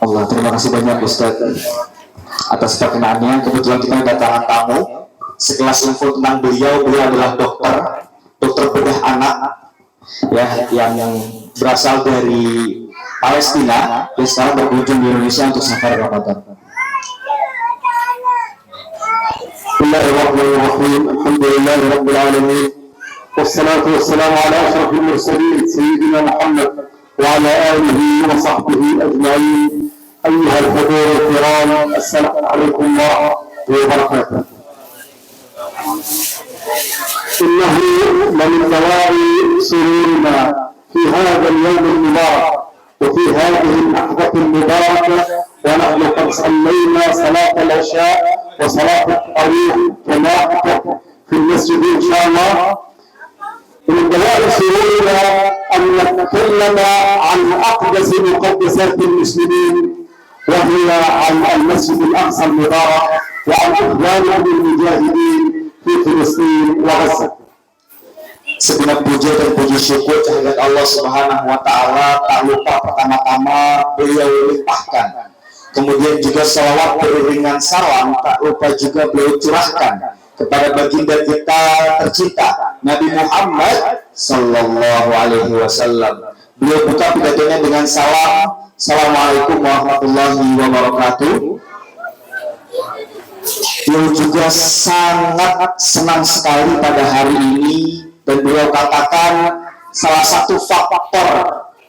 Allah, terima kasih banyak Ustaz atas perkenalannya. Kebetulan kita kedatangan tamu. Sekelas info tentang beliau adalah dokter bedah anak, ya, yang berasal dari Palestina dan sekarang berkunjung di Indonesia untuk safar Ramadan. Bismillahirrahmanirrahim. Alhamdulillahirabbil alamin. Wassalatu wassalamu ala asyrafil mursalin sayyidina Muhammad wa ala alihi wa sahbihi ajma'in. Ayyuhal hudurul kiram, assalamu alaikum warahmatullahi wabarakatuh. إنه لمن دواعي سرورنا في هذا اليوم المبارك وفي هذه اللحظة المباركة ونحن قد صلينا صلاة العشاء وصلاة التراويح جماعة في المسجد إن شاء الله. من دواعي سرورنا أن نتكلم عن أقدس مقدسات المسلمين وهي عن المسجد الأقصى المبارك وعن إخواننا المجاهدين di Filistin wa Gaza. Segenap puja dan puji syukur kehadirat Allah Subhanahu wa taala, tak lupa pertama-tama beliau limpahkan. Kemudian juga salawat beriringan salam tak lupa juga beliau curahkan kepada baginda kita tercinta Nabi Muhammad sallallahu alaihi wasallam. Beliau buka pidatonya dengan salam. Assalamualaikum warahmatullahi wabarakatuh. Beliau juga sangat senang sekali pada hari ini, dan beliau katakan salah satu faktor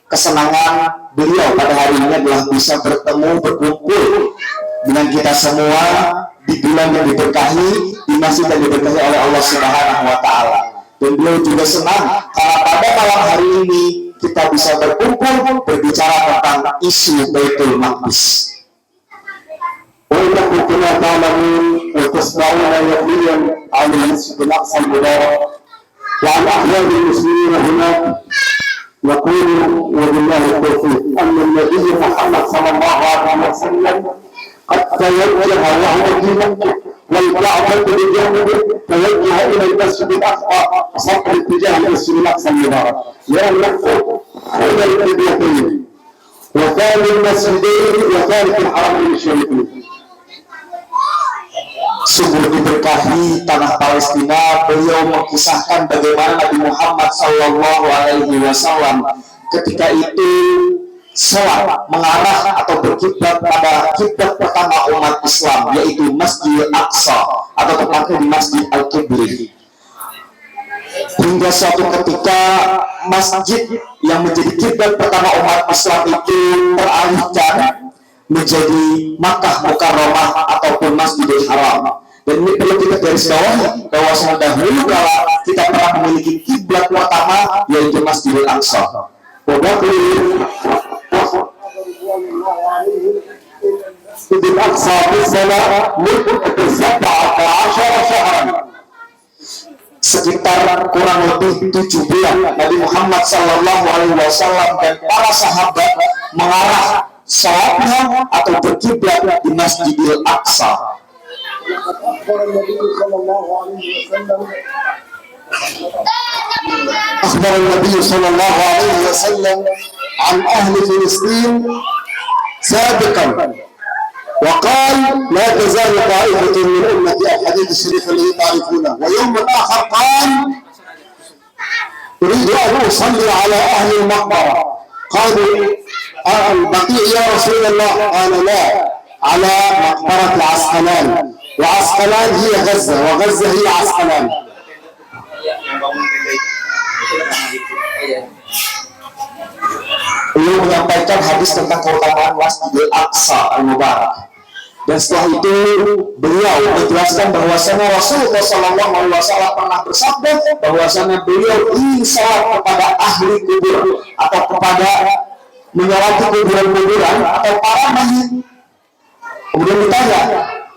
kesenangan beliau pada hari ini adalah bisa bertemu, berkumpul dengan kita semua di bulan yang diberkahi, di masjid yang diberkahi oleh Allah Subhanahu wa taala. Dan beliau juga senang karena pada malam hari ini kita bisa berkumpul berbicara tentang isu Baitul Maqdis. وإنكم كما تعلمون وتسمعون يوميا عن المسجد الأقصى المبارك وعن أحوال المسلمين هناك. نقول وبالله التوفيق أن النبي محمد صلى الله عليه وسلم قد توجه وهو في مكة والكعبة بجانبه توجه إلى المسجد الأقصى صف اتجاه المسجد الأقصى المبارك لأنه هنا القبلتين وثاني المسجدين وثالث الحرمين الشريفين. Sungguh diberkahi tanah Palestina. Beliau mengisahkan bagaimana Nabi Muhammad Sallallahu Alaihi Wasallam ketika itu sholat mengarah atau berkiblat pada kiblat pertama umat Islam, yaitu Masjid Aqsa atau tepatnya di Masjid Al-Qibli. Hingga suatu ketika masjid yang menjadi kiblat pertama umat Islam itu teralihkan menjadi Makkah Mukarramah ataupun Masjidil Haram. Dan ini perlu kita garis bawahi bahwa dahulu kala kita pernah memiliki kiblat pertama yaitu Masjidil Aqsa. Masjidil Aqsa bersama muddah 17 syahran. Sekitar kurang lebih 7 bulan Nabi Muhammad Sallallahu Alaihi Wasallam dan para sahabat mengarah salatnya atau berkiblat di Masjidil Aqsa. أخبر النبي صلى الله عليه وسلم عن أهل فلسطين سابقا وقال لا تزال طائفة من أمتي الحديث الشريف الذي تعرفونه. ويوم آخر قال أريد أن أصلي على أهل المقبرة. قالوا البقيع يا رسول الله. قال لا، على مقبرة عسقلان، وعسقلان هي غزة وغزة هي عسقلان. Beliau menyampaikan hadis tentang keutamaan Masjidil Aqsa Al-Mubarak. Dan setelah itu beliau menjelaskan bahwasanya Rasulullah SAW pernah bersabda bahwasanya beliau ingin salat kepada ahli kubur atau kepada menyolati kuburan-kuburan atau para mayit. Kemudian ditanya,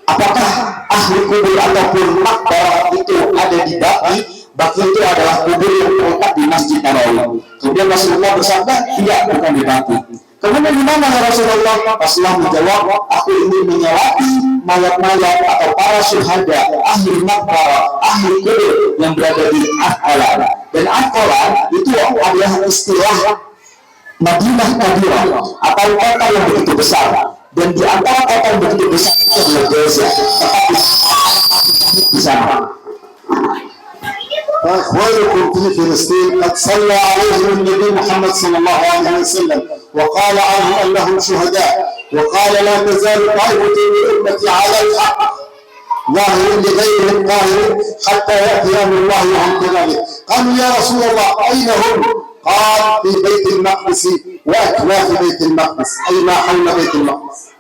apakah ahli kubur ataupun makbarah itu ada di Baqi? Baqi itu adalah kubur yang terletak di Masjid Nabawi. Kemudian Rasulullah bersabda, tidak, bukan di Baqi. Kemudian di mana ya Rasulullah? Rasulullah menjawab, aku ingin menyolati mayat-mayat atau para syuhada, ahli makbarah, ahli kubur yang berada di Asqalan. Dan Asqalan itu adalah istilah Madinah Kabirah atau kota yang begitu besar, dan di antara kota yang begitu besar itu adalah Gaza, tetapi di sana. فإخوانكم في فلسطين قد صلى عليهم النبي محمد صلى الله عليه وسلم وقال عنهم أنهم شهداء، وقال لا تزال طائفة من أمتي على الحق ظاهر لغيرهم قاهر حتى يأتي أمر الله وهم كذلك. قالوا يا رسول الله أين هم؟ قال في بيت المقدس وأكناف بيت المقدس، أي ما حول بيت المقدس.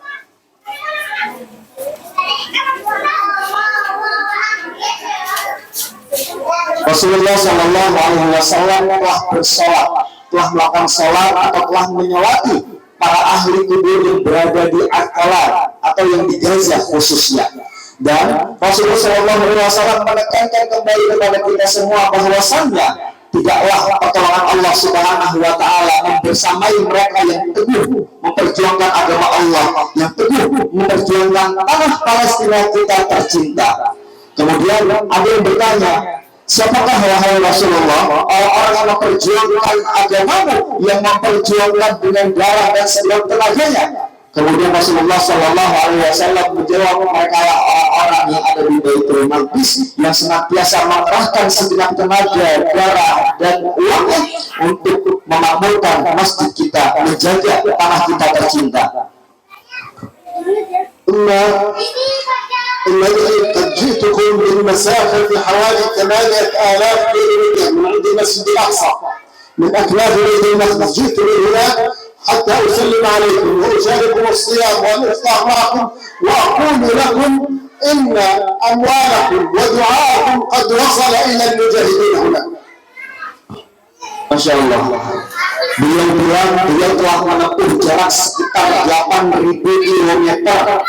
Rasulullah Shallallahu Alaihi Wasallam telah bersolat, telah melakukan sholat atau telah menyolati para ahli kubur yang berada di Al-Qala atau yang di Gaza khususnya. Dan Rasulullah Shallallahu Alaihi Wasallam menekankan kembali kepada kita semua bahwasannya tidaklah pertolongan Allah Subhanahu Wa Taala membersamai mereka yang teguh memperjuangkan agama Allah, yang teguh memperjuangkan tanah Palestina kita tercinta. Kemudian ada yang bertanya, siapakah wahai Rasulullah orang-orang yang memperjuangkan agamamu, yang memperjuangkan dengan darah dan segenap tenaganya? Kemudian Rasulullah Shallallahu Alaihi Wasallam menjawab, mereka orang-orang yang ada di Baitul Maqdis yang senantiasa mengerahkan segenap tenaga, darah dan uangnya untuk memakmurkan masjid kita, menjaga tanah kita tercinta. إنني قد جئتكم من مسافة حوالي 8000 كيلومتر من عند المسجد الأقصى، من أكناف بيت المقدس. جئت من هناك حتى أسلم عليكم وأشارككم الصيام والإفطار معكم، وأقول لكم إن أموالكم ودعاءكم قد وصل إلى المجاهدين هناك. Masya Allah. Beliau bilang beliau telah menempuh jarak sekitar 8.000 kilometer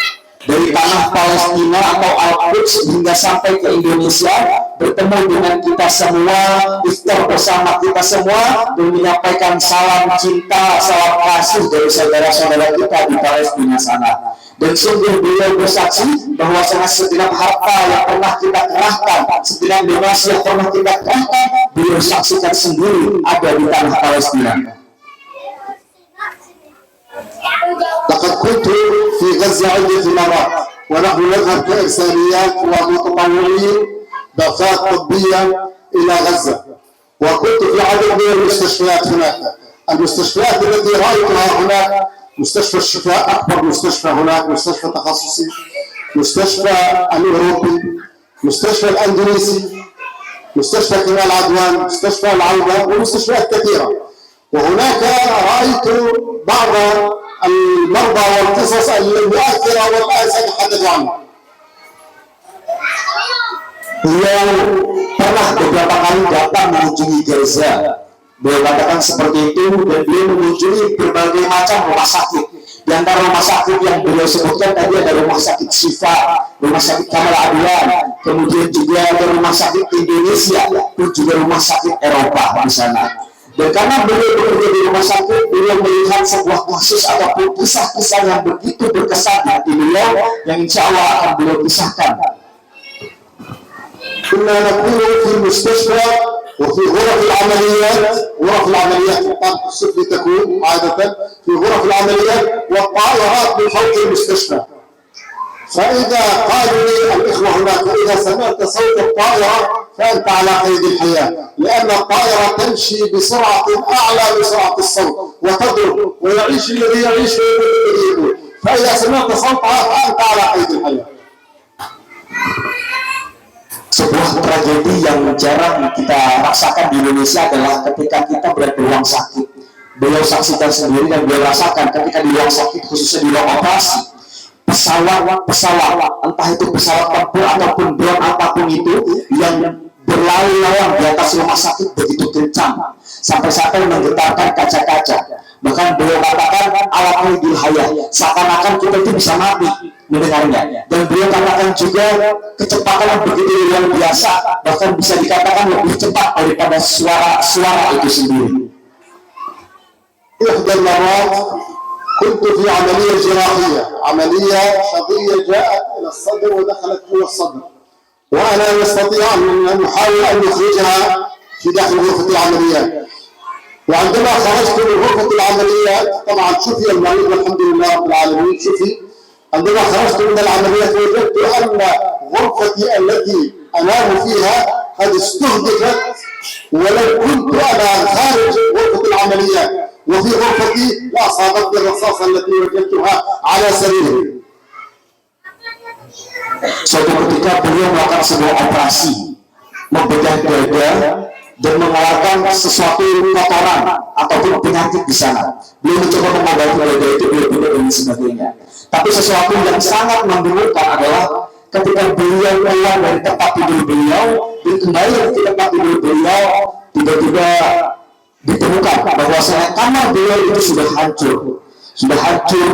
dari tanah Palestina atau Al-Quds hingga sampai ke Indonesia, bertemu dengan kita semua, iftar bersama kita semua, dan menyampaikan salam cinta, salam kasih dari saudara-saudara kita di Palestina sana. Dan sungguh beliau bersaksi bahwa segenap harta yang pernah kita kerahkan, segenap donasi yang pernah kita kerahkan, beliau saksikan sendiri ada di tanah Palestina. لقد كنت في غزة عدة مرات ونحن نذهب كإرساليات ومتطوعين بعثات طبية إلى غزة، وكنت في عدد من المستشفيات هناك. المستشفيات التي رأيتها هناك مستشفى الشفاء، أكبر مستشفى هناك، مستشفى تخصصي، مستشفى الأوروبي، مستشفى الأندونيسي، مستشفى كمال عدوان، مستشفى العودة، ومستشفيات كثيرة. وهناك رأيت بعض المرضى والقصص المؤثرة والآن سنتحدث عنها. Beliau pernah beberapa kali datang mengunjungi Gaza. Beliau katakan seperti itu, dan beliau mengunjungi berbagai macam rumah sakit. Di antara rumah sakit yang beliau sebutkan tadi ada rumah sakit Syifa, rumah sakit Kamal Adwan, kemudian juga ada rumah sakit Indonesia, dan juga rumah sakit Eropa di sana. Dan karena beliau bekerja di rumah sakit, beliau melihat sebuah kasus ataupun kisah-kisah yang begitu berkesan di hati beliau, yang insya Allah akan beliau kisahkan. كنا نكون في المستشفى وفي غرف العمليات الطاقة السفلي تكون عادة في غرف العمليات، والطائرات من فوق المستشفى. فإذا قالوا لي الإخوة هناك إذا سمعت صوت الطائرة فأنت على قيد الحياة، لأن الطائرة تمشي بسرعة أعلى من سرعة الصوت وتضرب، ويعيش الذي يعيش ويموت الذي يموت. فإذا سمعت صوتها فأنت على قيد الحياة. Sebuah tragedi yang jarang kita rasakan di Indonesia adalah ketika kita berada di ruang sakit. Beliau saksikan sendiri dan beliau rasakan ketika di ruang sakit, khususnya di ruang operasi, pesawat, entah itu pesawat tempur ataupun drone apapun itu, yang berlalu-lalang di atas rumah sakit begitu kencang sampai-sampai menggetarkan kaca-kaca. Bahkan beliau katakan ala qaidil hayah, seakan-akan kita itu bisa mati mendengarnya. Dan beliau katakan juga kecepatan yang begitu luar biasa, bahkan bisa dikatakan lebih cepat daripada suara itu sendiri. إحدى المرات كنت في عملية جراحية، عملية شظية جاءت إلى الصدر ودخلت جوه الصدر، وأنا نستطيع أن نحاول أن نخرجها في داخل غرفة العمليات. وعندما خرجت من غرفة العمليات، طبعا شفي المريض والحمد لله رب العالمين شفي. عندما خرجت من العمليات وجدت أن غرفتي التي أنام فيها قد استهدفت، ولو كنت أنا خارج غرفة العمليات وفي غرفتي لأصابتني الرصاصة التي وجدتها على سريري. Suatu ketika beliau melakukan sebuah operasi membedah dada dan mengeluarkan sesuatu kotoran ataupun penyakit di sana. Beliau mencoba mengobati dada itu, beliau dan sebagainya. Tapi sesuatu yang sangat membingungkan adalah ketika beliau keluar dari tempat tidur beliau dan kembali ke tempat tidur beliau, tiba-tiba ditemukan bahwasanya kamar beliau itu sudah hancur,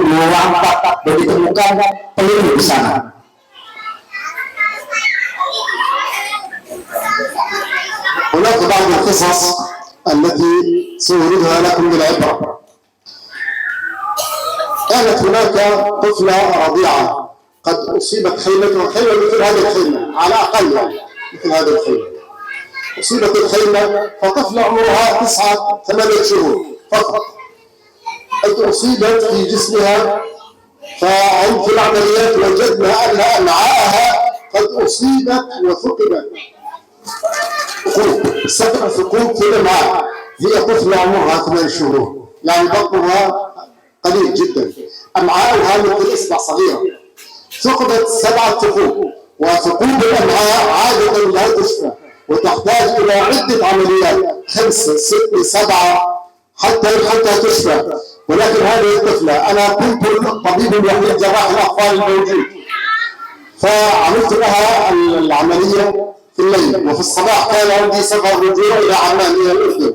melampak, dan ditemukan peluru di sana. هناك بعض القصص التي سأوردها لكم للعبرة. كانت هناك طفلة رضيعة قد أصيبت خيمة مثل هذه الخيمة، على أقل مثل هذه الخيمة. أصيبت الخيمة فطفلة عمرها 9-8 شهور فقط، قد أصيبت في جسمها. فعند العمليات وجدنا أن أمعاءها قد أصيبت وثقبت، سبع ثقوب في الأمعاء. هي طفلة عمرها 8 شهور، يعني بطنها قليل جدا، أمعاءها مثل إصبع صغيرة، ثقبت 7 ثقوب. وثقوب الأمعاء عادة لا تشفى وتحتاج إلى عدة عمليات، 5 6 7 حتى تشفى. ولكن هذه الطفلة أنا كنت الطبيب الوحيد جراح الأطفال الموجود، فعملت لها العملية في الليل، وفي الصباح كان عندي سفر رجوع إلى عمان إلى الأردن.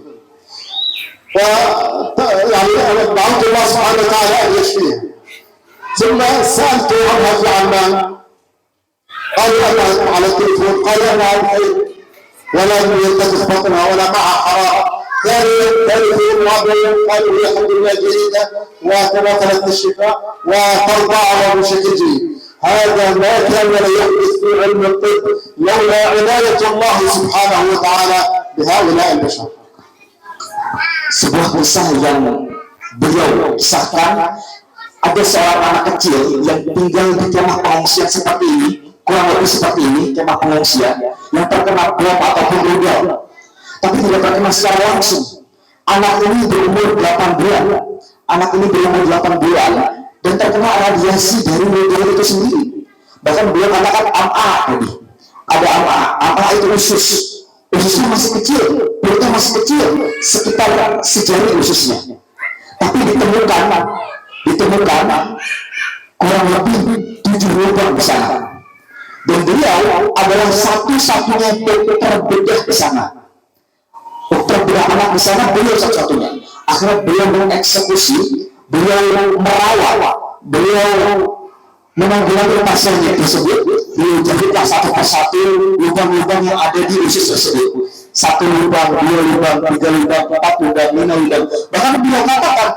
يعني أنا دعوت الله سبحانه وتعالى أن يشفيها. ثم سألت عنها في عمان، قالوا أنا على التليفون، قال أنا بخير ولا ينتفخ بطنها ولا معها حرارة. ثالث يوم رابع يوم قالوا هي الحمد لله جيدة وتواصلت الشفاء وترضع بشكل جيد. هذا ما كان لا يحدث في علم الطب لولا عناية الله سبحانه وتعالى بهؤلاء البشر. Sebuah kisah yang beliau kisahkan, ada seorang anak kecil yang tinggal di kemah pengungsian seperti ini, kurang lebih seperti ini, kemah pengungsian yang terkena bom ataupun rudal, tapi tidak terkena secara langsung. Anak ini berumur 8 bulan, dan terkena radiasi dari rudal itu sendiri. Bahkan beliau katakan ada itu ususnya masih kecil, perutnya masih kecil, sekitar sejari ususnya. Tapi ditemukan kurang lebih 7 lubang di sana. Dan beliau adalah satu-satunya dokter bedah di sana. Dokter bedah anak di sana beliau satu-satunya. Akhirnya beliau mengeksekusi, beliau merawat, beliau menanggulangi pasiennya tersebut. Beliau jahitlah satu persatu lubang-lubang yang ada di usus tersebut. 1 lubang, 2 lubang, 3 lubang, 4 lubang, 5 lubang. Bahkan beliau katakan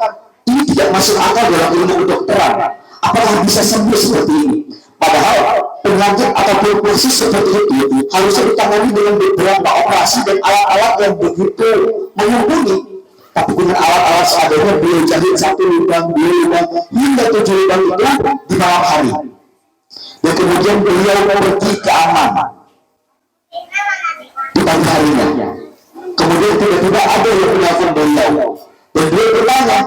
ini tidak masuk akal dalam ilmu kedokteran. Apakah bisa sembuh seperti ini? Padahal penyakit ataupun kursus seperti itu harusnya ditangani dengan beberapa operasi dan alat-alat yang begitu mumpuni. Tapi dengan alat-alat seadanya beliau jahit 1 lubang, 2 lubang, hingga 7 lubang itu di malam hari. Dan kemudian beliau pergi ke Amman di pagi harinya. Kemudian tiba-tiba ada yang menelpon beliau, dan beliau bertanya,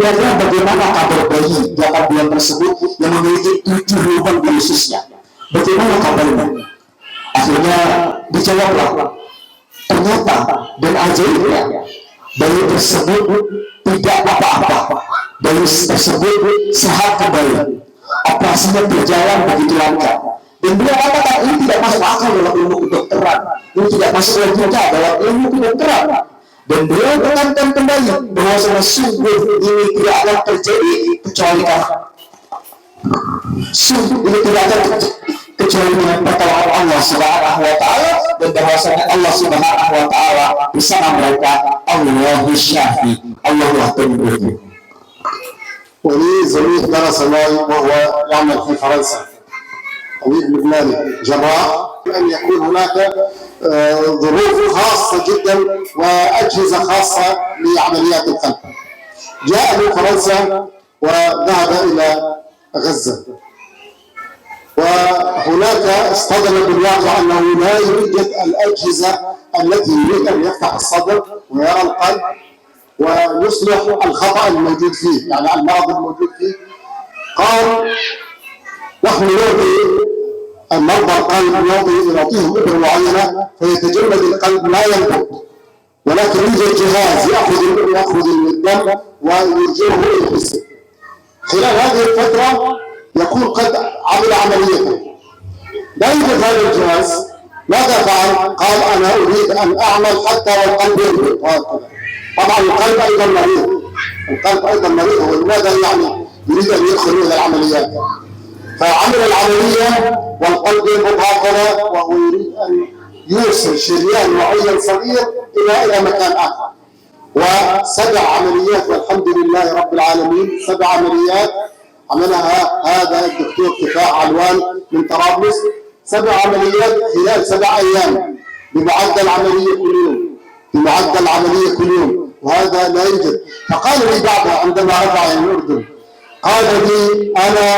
kira-kira bagaimana kabar bayi 8 bulan tersebut yang memiliki 7 lubang di ususnya? Bagaimana kabarnya? Akhirnya dijawablah, ternyata dan ajaibnya bayi tersebut tidak apa-apa. Bayi tersebut sehat kembali. Operasinya berjalan begitu lancar. Dan beliau katakan ini tidak masuk akal dalam ilmu kedokteran. Ini tidak masuk logika dalam ilmu kedokteran. Dan beliau tekankan kembali bahwa sungguh ini tidak akan terjadi kecuali dengan pertolongan Allah Subhanahu wa taala, dan bahwasanya Allah Subhanahu wa taala bersama mereka. Allahu syafi, Allahu penyembuh. ولي زميل درس معي وهو يعمل في فرنسا، طبيب لبناني جراح. أن يكون هناك ظروف خاصة جدا وأجهزة خاصة لعمليات القلب. جاء من فرنسا وذهب إلى غزة، وهناك اصطدم بالواقع أنه لا يوجد الأجهزة التي يريد أن يفتح الصدر ويرى القلب ويصلح الخطأ الموجود فيه، يعني المرض الموجود فيه. قال نحن نعطي المرضى القلب، نعطيهم إبرة معينة فيتجمد القلب لا ينبض، ولكن يوجد جهاز يأخذ الدم ويرجعه إلى الجسم. خلال هذه الفترة يكون قد عمل عملية. لا يوجد هذا الجهاز، ماذا فعل؟ قال أنا أريد أن أعمل حتى والقلب ينبض. طبعا القلب أيضا مريض، القلب أيضا مريض، ولماذا يعني يريد أن يدخل إلى العمليات؟ فعمل العملية والقلب ينبض هكذا، وهو يريد أن يوصل شريان معين صغير إلى مكان آخر. و7 عمليات والحمد لله رب العالمين، 7 عمليات عملها هذا الدكتور كفاح علوان من طرابلس. 7 عمليات خلال 7 أيام بمعدل عملية كل يوم، بمعدل عملية كل يوم، وهذا لا يوجد. فقال لي بعدها عندما رجع من الأردن، قال لي أنا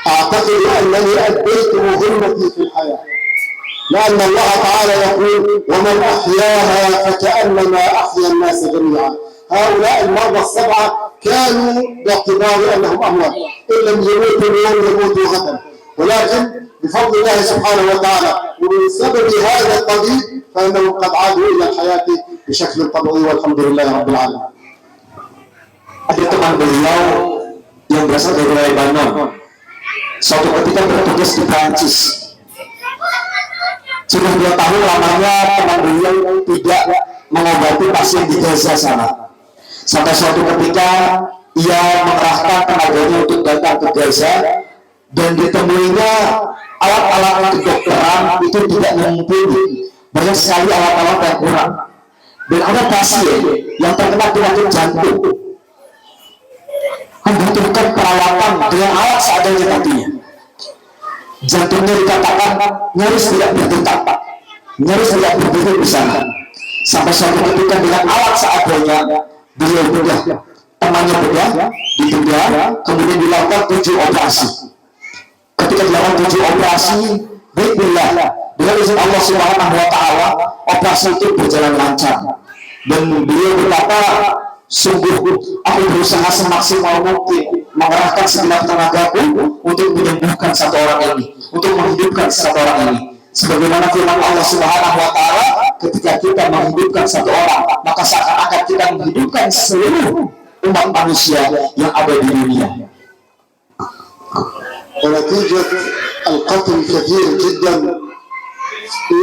أعتقد أنني أديت مهمتي في الحياة، لأن الله تعالى يقول ومن أحياها فكأنما أحيا الناس جميعا. هؤلاء المرضى ال7 كانوا باعتبار أنهم أموات، إن لم يموتوا اليوم يموتوا غدا، ولكن بفضل الله سبحانه وتعالى ومن سبب هذا الطبيب فإنهم قد عادوا إلى الحياة بشكل طبيعي والحمد لله رب العالمين. Ada teman beliau yang berasal dari Lebanon, suatu ketika bertugas di Prancis. Sudah 2 tahun lamanya teman beliau tidak mengobati pasien di Gaza sana. Sampai suatu ketika ia mengerahkan tenaganya untuk datang ke Gaza, dan ditemuinya alat-alat kedokteran itu tidak mumpuni, banyak sekali alat-alat yang kurang. Dan ada pasien yang terkena penyakit jantung, membutuhkan perawatan dengan alat seadanya nantinya. Jantungnya dikatakan nyaris tidak berdetak, nyaris tidak berdetak di sana. Sampai suatu ketika dengan alat seadanya beliau bedah, temannya bedah, dibedah, kemudian dilakukan 7 operasi. Ketika dilakukan 7 operasi, baiklah dengan izin Allah Subhanahu wa Ta'ala, operasi itu berjalan lancar. Dan beliau berkata, sungguh aku berusaha semaksimal mungkin mengerahkan segenap tenagaku untuk menyembuhkan satu orang ini, untuk menghidupkan satu orang ini. Sebagaimana firman Allah Subhanahu wa Ta'ala, ketika kita menghidupkan satu orang, maka seakan-akan kita menghidupkan seluruh umat manusia yang ada di dunia. ونتيجة القتل كثير جدا في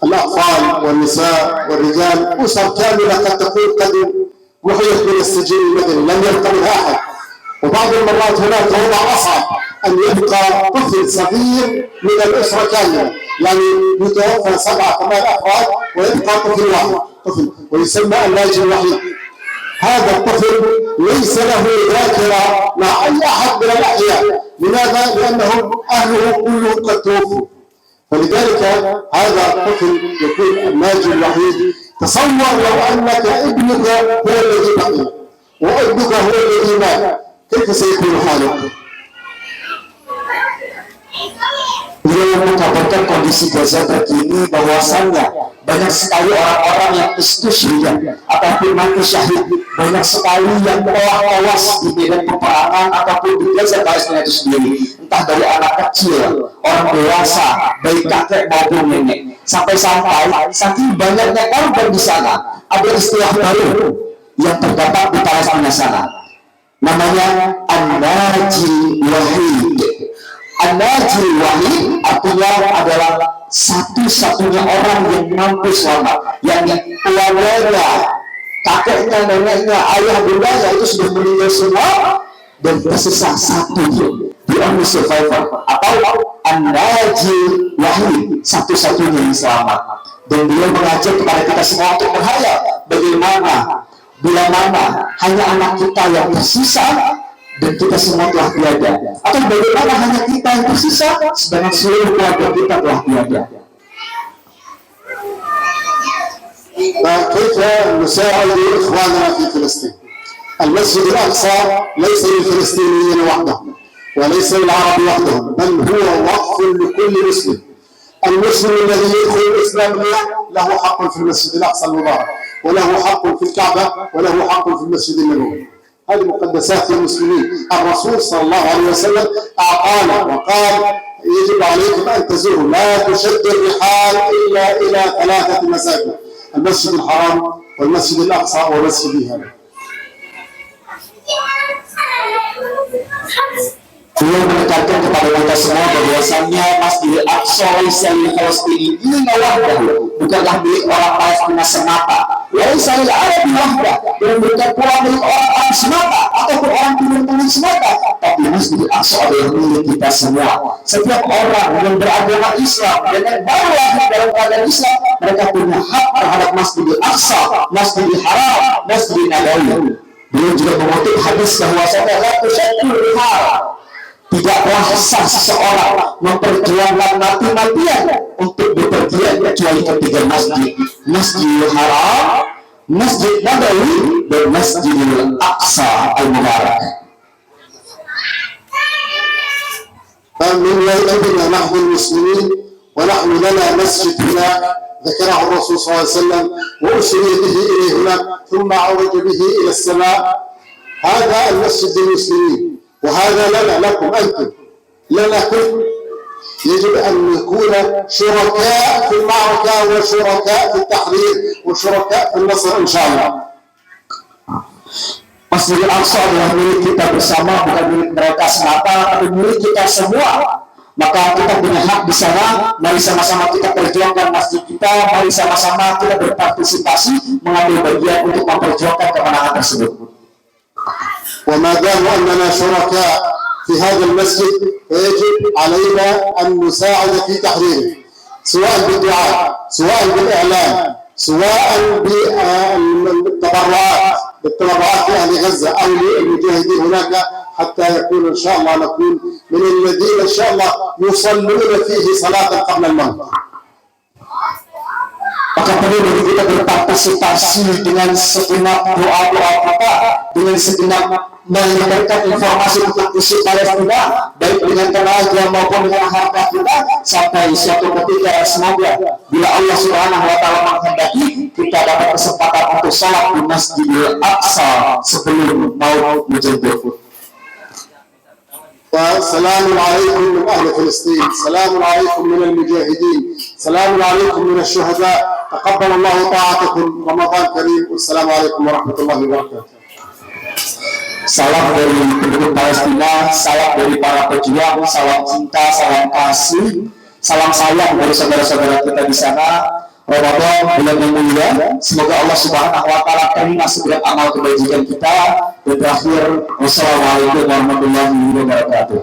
الأطفال والنساء والرجال، أسر كاملة قد تكون قد محيت من السجين المدني لم يبقى منها أحد. وبعض المرات هناك وضع أصعب، أن يبقى طفل صغير من الأسرة كاملة، يعني يتوفى 7 8 أفراد ويبقى طفل واحد، طفل ويسمى اللاجئ الوحيد. هذا الطفل ليس له ذاكرة مع أي أحد من الأحياء. لماذا؟ لأنهم أهله كلهم قد توفوا. فلذلك هذا الطفل يكون الناجي الوحيد. تصور لو أنك ابنك هو الذي بقي وابنك هو الذي مات، كيف سيكون حالك؟ Beliau mengkabarkan kondisi Gaza terkini bahwasannya banyak sekali orang-orang yang istusyhida ataupun mati syahid, banyak sekali yang telah tewas di medan peperangan ataupun di Gaza Palestina itu sendiri, entah dari anak kecil, orang dewasa, baik kakek maupun nenek. Sampai-sampai saking banyaknya korban di sana, ada istilah baru yang terdapat di Palestina sana, namanya An-Naji Wahid. An-Naji Wahid artinya adalah satu-satunya orang yang mampu selamat, yakni keluarganya, kakeknya, neneknya, ayah, bundanya itu sudah meninggal semua dan tersisa satu, the only survivor, atau An-Naji Wahid, satu-satunya yang selamat. Dan beliau mengajak kepada kita semua untuk berhayal bagaimana bila mana hanya anak kita yang tersisa dan kita semua telah tiada, atau bagaimana hanya kita yang tersisa sedangkan seluruh keluarga kita telah tiada. فكيف نساعد إخواننا في فلسطين؟ المسجد الأقصى ليس للفلسطينيين وحدهم وليس للعرب وحدهم، بل هو وقف لكل مسلم. المسلم الذي يدخل الإسلام اليوم له حق في المسجد الأقصى المبارك، وله حق في الكعبة، وله حق في المسجد النبوي. هذه مقدسات المسلمين. الرسول صلى الله عليه وسلم أعطانا وقال يجب عليكم أن تزوروا، لا تشد الرحال إلا إلى 3 مساجد: المسجد الحرام والمسجد الأقصى ومسجد هذا. Beliau menekankan kepada kita semua bahwasannya Masjidil Aqsa laisa lil Palestina wahdahu, bukanlah milik orang Palestina semata. Laisa lil Arab wahdah, dan bukan pula milik orang semata ataupun orang Timur Tengah semata, tapi Masjidil Aqsa adalah milik kita semua. Setiap orang yang beragama Islam dan yang baru lahir dalam keadaan Islam, mereka punya hak terhadap Masjidil Aqsa, Masjidil Haram, Masjidil Nabawi. Beliau juga mengutip hadis bahwasanya la tusyaddu rihal, tidaklah sah seseorang memperjuangkan mati-matian untuk bepergian kecuali ketiga masjid: Masjidil Haram, Masjid Nabawi, dan Masjidil Aqsa al-Mubarak. فمن يومنا نحن المسلمين ونحن لنا مسجد هنا ذكره الرسول صلى الله عليه وسلم وأسري به إليه هنا ثم عرج به إلى السماء. هذا المسجد للمسلمين، وهذا لنا لكم أنتم، لنا كل. يجب أن نكون شركاء في المعركة وشركاء في التحرير وشركاء في النصر إن شاء الله. Masjidil Aqsa adalah milik kita bersama, bukan milik mereka semata, tapi milik kita semua. Maka kita punya hak di sana. Mari sama-sama kita perjuangkan masjid kita. Mari sama-sama kita berpartisipasi, mengambil bagian untuk memperjuangkan kemenangan tersebut. وما دام أننا شركاء في هذا المسجد فيجب علينا أن نساعد في تحريره، سواء بالدعاء، سواء بالإعلام، سواء بالتبرعات لأهل غزة أو للمجاهدين هناك، حتى يكون إن شاء الله نكون من الذين إن شاء الله يصلون فيه صلاة قبل الموت. Maka perlu bagi kita berpartisipasi dengan segenap doa-doa kita, dengan segenap menyebarkan informasi untuk isu Palestina, baik dengan tenaga maupun dengan harta kita, sampai suatu ketika semoga bila Allah Subhanahu wa Ta'ala menghendaki, kita dapat kesempatan untuk salat di Masjidil Aqsa sebelum maut menjemput. وسلام عليكم من أهل فلسطين، سلام عليكم من المجاهدين، سلام عليكم من الشهداء، تقبل الله طاعتكم، رمضان كريم، والسلام عليكم ورحمة الله وبركاته. Salam dari penduduk Palestina, salam dari para pejuang, salam cinta, salam kasih, salam sayang dari saudara-saudara kita di sana. Ramadan bulan yang mulia, semoga Allah Subhanahu wa Ta'ala terima segala amal kebajikan kita. Dan terakhir, wassalamualaikum warahmatullahi wabarakatuh.